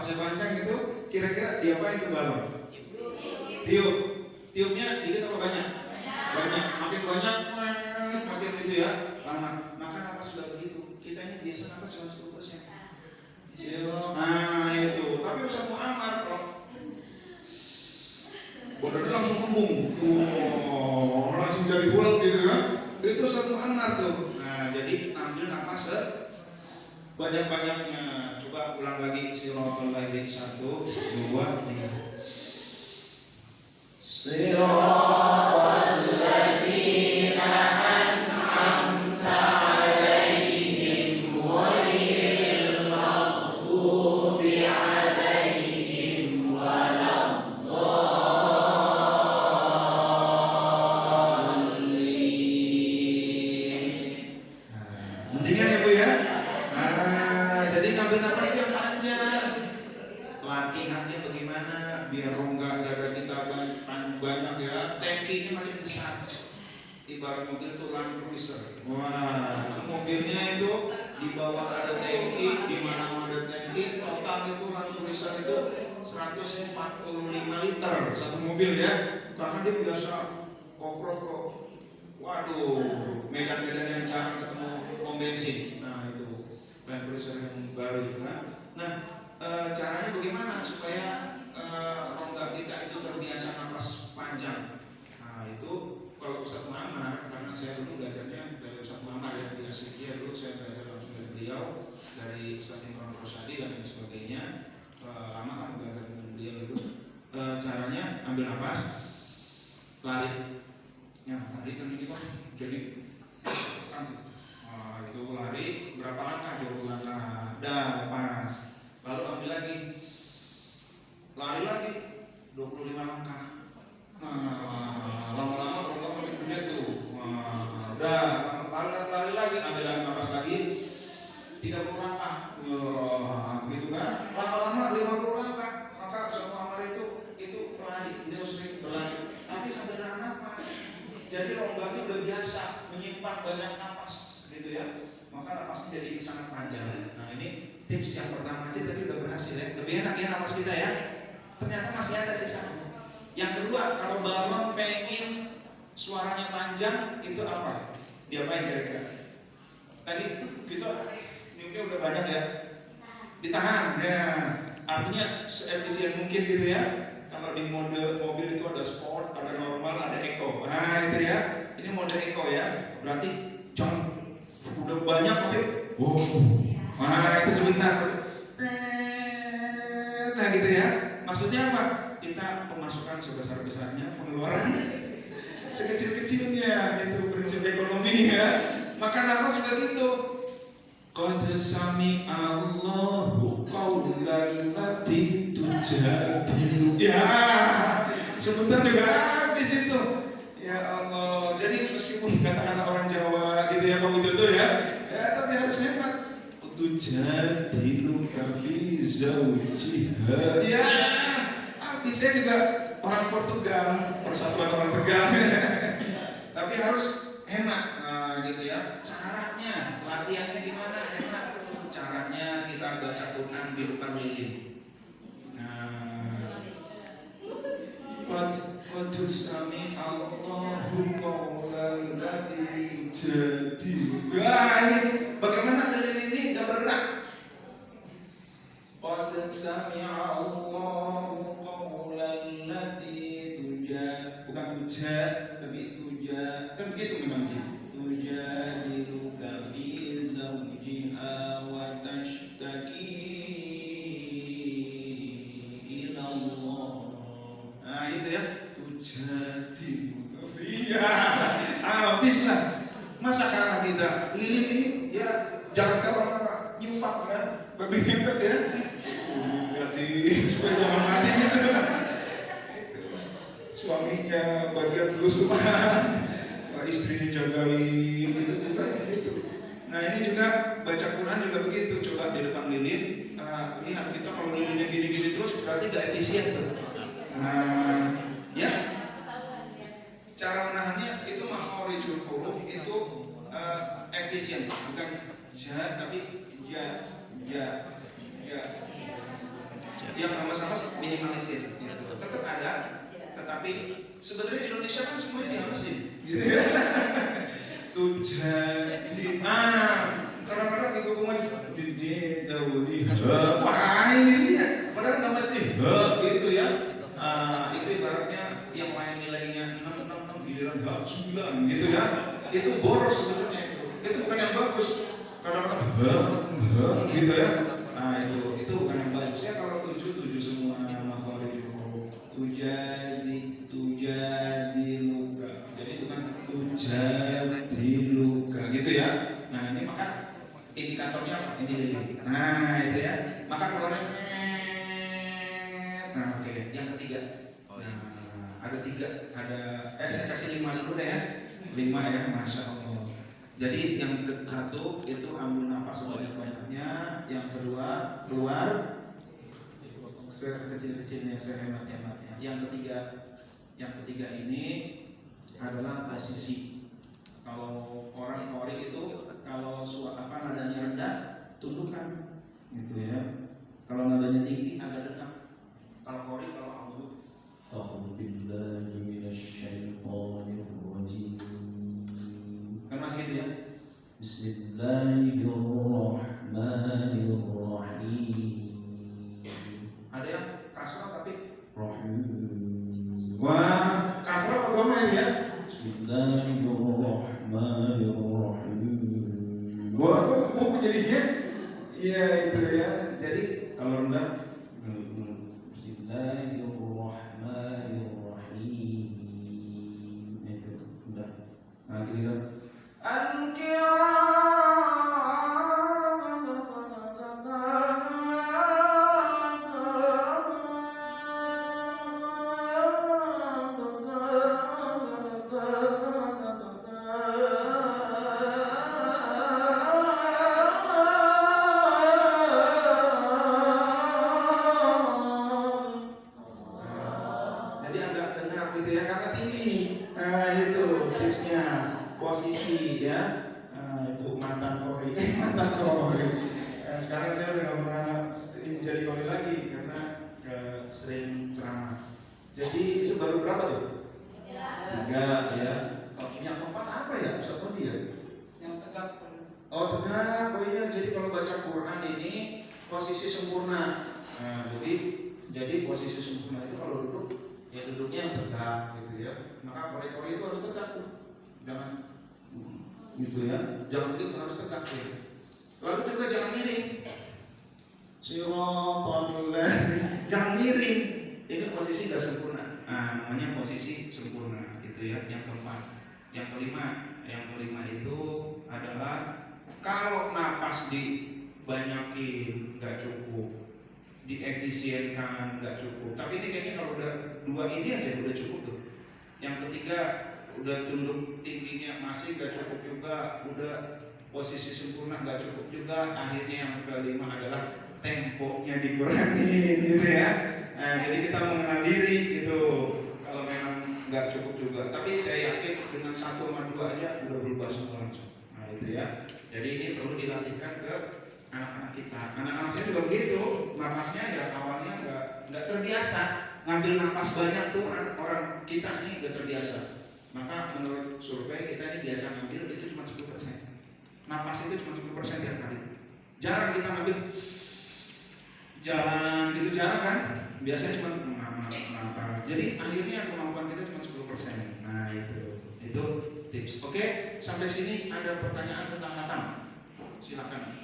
napasnya panjang itu kira-kira diapain ke balon? Tiup. Tiupnya dikit apa banyak? Banyak. Makin banyak, makin itu ya lama. Maka napas juga begitu. Kita ini biasa napas cuma 10%. Nah itu. Tapi Ustaz Muhammad kok badannya langsung kembung. Langsung jadi hulk gitu kan. Itu Ustaz Muhammad tuh. Nah jadi ambil napas banyak-banyaknya. Coba ulang lagi siratal ladzina 1, 2, 3. Siratal ladzina an'amta 'alaihim ghairil maghdubi 'alaihim waladdallin. Mendingan ya Bu ya. Jadi ngambil napas yang panjang. Latihannya bagaimana biar rongga dada kita banyak ya, tankinya makin besar. Ibarat mobil itu Land Cruiser. Wah, mobilnya itu di bawah ada tangki, di mana ada tangki, total itu Land Cruiser itu 145 liter satu mobil ya. Karena dia biasa off-road kok. Waduh, medan-medan yang jarang ketemu pom bensin. Nah itu Land Cruiser yang baru juga. Nah, caranya bagaimana supaya rongga kita itu terbiasa napas panjang? Nah itu kalau Ustaz Muhammad, karena saya dulu belajarnya dari Ustaz Muhammad ya di Asyikia dulu saya belajar langsung dari beliau, dari Ustaz Imran Rosadi dan lain sebagainya. Lama kan belajar dengan beliau itu. Caranya ambil napas, lari. Ya lari kan ini kok jadi kan. Itu lari berapa langkah? 20 langkah. Dah pas. Lalu ambil lagi, lari lagi 25 langkah. Nah, lama-lama rongga makin gede tuh. Udah, lari lagi, ambil napas lagi 30 langkah. Gitu kan? Lama-lama 50 langkah. Maka semua Muhammad itu lari, dia sering berlari. Tapi sambil nahan napas. Jadi rongganya udah biasa menyimpan banyak napas, gitu ya. Maka napasnya jadi sangat panjang. Nah ini tips yang pertama aja tadi udah berhasil ya. Lebih enak ya napas kita ya. Ternyata masih ada sisa. Yang kedua, kalau balon pengen suaranya panjang itu apa? Diapain kira-kira? Tadi kita niupnya udah banyak ya. Ditahan ya. Artinya seefisien mungkin gitu ya. Kalau di mode mobil itu ada sport, ada normal, ada eco. Nah itu ya. Ini mode eco ya. Berarti jangan udah banyak tapi nah itu sebentar. Nah gitu ya. Maksudnya apa? Kita pemasukan sebesar-besarnya, pengeluaran sekecil-kecilnya. Itu prinsip ekonomi ya. Maka napas juga gitu. Qad sami'a Allahu qawlan lati tujadilu. Ya, sebentar juga habis itu. Ya Allah. Jadi meskipun kata-kata orang Jawa gitu ya Pak Widodo ya, tapi harus hemat. Tujadilu kafi zawjiha. Ya, habis saya juga orang Portugal, persatuan orang Tegal. Tapi harus hemat. Nah, gitu ya. Caranya, latihannya gimana? Hemat. Caranya kita baca Quran di depan lilin. Nah, Qad sami'a Allahu qawlan lati tujadilu. Wah, ini bagaimana lilin ini enggak bergerak? Qad sami'a Allahu qawlan lati bukan tapi kan begitu memang sih. Tujadiluka fi zawjiha wa tashtaki ila Allah. Nah itu ya, tujadiluka fi. Habis lah. Masa karena kita lilin ini ya jangan kalau nyupak ya, babi ngepet ya. Berarti supaya jangan mati gitu. Suaminya bagian kerusuhan, istrinya jagain gitu. Nah ini juga baca Quran juga begitu. Coba di depan lilin, lihat kita kalau lilinnya gini-gini terus berarti gak efisien tuh. Ya, cara menahannya itu makhorijul huruf itu efisien, bukan ja tapi ya. Tapi sebenarnya Indonesia kan semuanya dihamesin, gitu ya. Tujadi. Kadang-kadang ibu ngomong di Daudi. Wah ini ya, padahal nggak mesti gitu ya. Itu ibaratnya yang lain nilainya 6 giliran 9 gitu ya. Itu boros sebenarnya. Itu bukan yang bagus. Kadang-kadang gitu ya. Nah itu bukan yang bagus ya. Kalau 7 semua makhluk tujadi luka. Jadi bukan tujadi luka gitu ya. Nah ini maka indikatornya apa? Ini. Nah itu ya. Maka keluarnya. Nah oke. Yang ketiga. Ada 3. Saya kasih 5 dulu deh ya. 5 ya, masya Allah. Jadi yang ke-1 itu ambil nafas sebanyak-banyaknya. Yang kedua keluar sekecil-kecilnya, sehemat-hematnya. Yang ketiga ini adalah posisi. Kalau orang qori itu kalau nadanya rendah tundukkan gitu ya. Kalau nadanya tinggi agak dekat. Kalau qori kalau a'udzu billahi minasyaitonir rajim. Kan masih gitu ya. Bismillahirrahmanirrahim. Ada yang kasrah tapi rahim. Wah, kasrah apa dhamma ini ya? Bismillahirrahmanirrahim. Wah, kok jadinya? Iya itu ya. Jadi kalau rendah Bismillahirrahmanirrahim. Itu udah. Nah, kira-kira posisi ya. Itu mantan qori. Sekarang saya udah gak pernah jadi qori lagi karena sering ceramah. Jadi itu baru berapa tuh? 3 ya. Yang keempat apa ya? Ustaz Todi ya? Yang tegak. Oh tegak. Oh iya. Jadi kalau baca Quran ini posisi sempurna. Jadi posisi sempurna itu kalau duduk ya duduknya yang tegak gitu ya. Maka qori-qori itu harus tegak tuh. Jangan gitu ya, jangan begitu, harus tegak ya. Lalu juga jangan miring. Jangan miring. Ini posisi gak sempurna. Namanya posisi sempurna gitu ya. Yang keempat. Yang kelima itu adalah kalau napas dibanyakin gak cukup, diefisienkan gak cukup. Tapi ini kayaknya kalau udah 2 ini aja udah cukup tuh. Yang ketiga udah tunduk tingginya masih gak cukup juga, udah posisi sempurna gak cukup juga. Akhirnya yang kelima adalah temponya dikurangin gitu ya. Jadi kita mengenal diri gitu. Kalau memang gak cukup juga, tapi saya yakin dengan 1 sama 2 aja udah berubah semua langsung. Nah itu ya. Jadi ini perlu dilatihkan ke anak-anak kita. Anak-anak saya juga begitu. Napasnya ya awalnya gak terbiasa. Ngambil napas banyak tuh orang kita ini gak terbiasa. Maka menurut survei kita ini biasa ngambil itu cuma 10%. Napas itu cuma 10% tiap hari. Jarang kita ngambil jalan gitu, jarang kan? Biasanya cuma napas. Jadi akhirnya kemampuan kita cuma 10%. Nah itu tips. Oke, sampai sini ada pertanyaan tentang hatam? Silakan.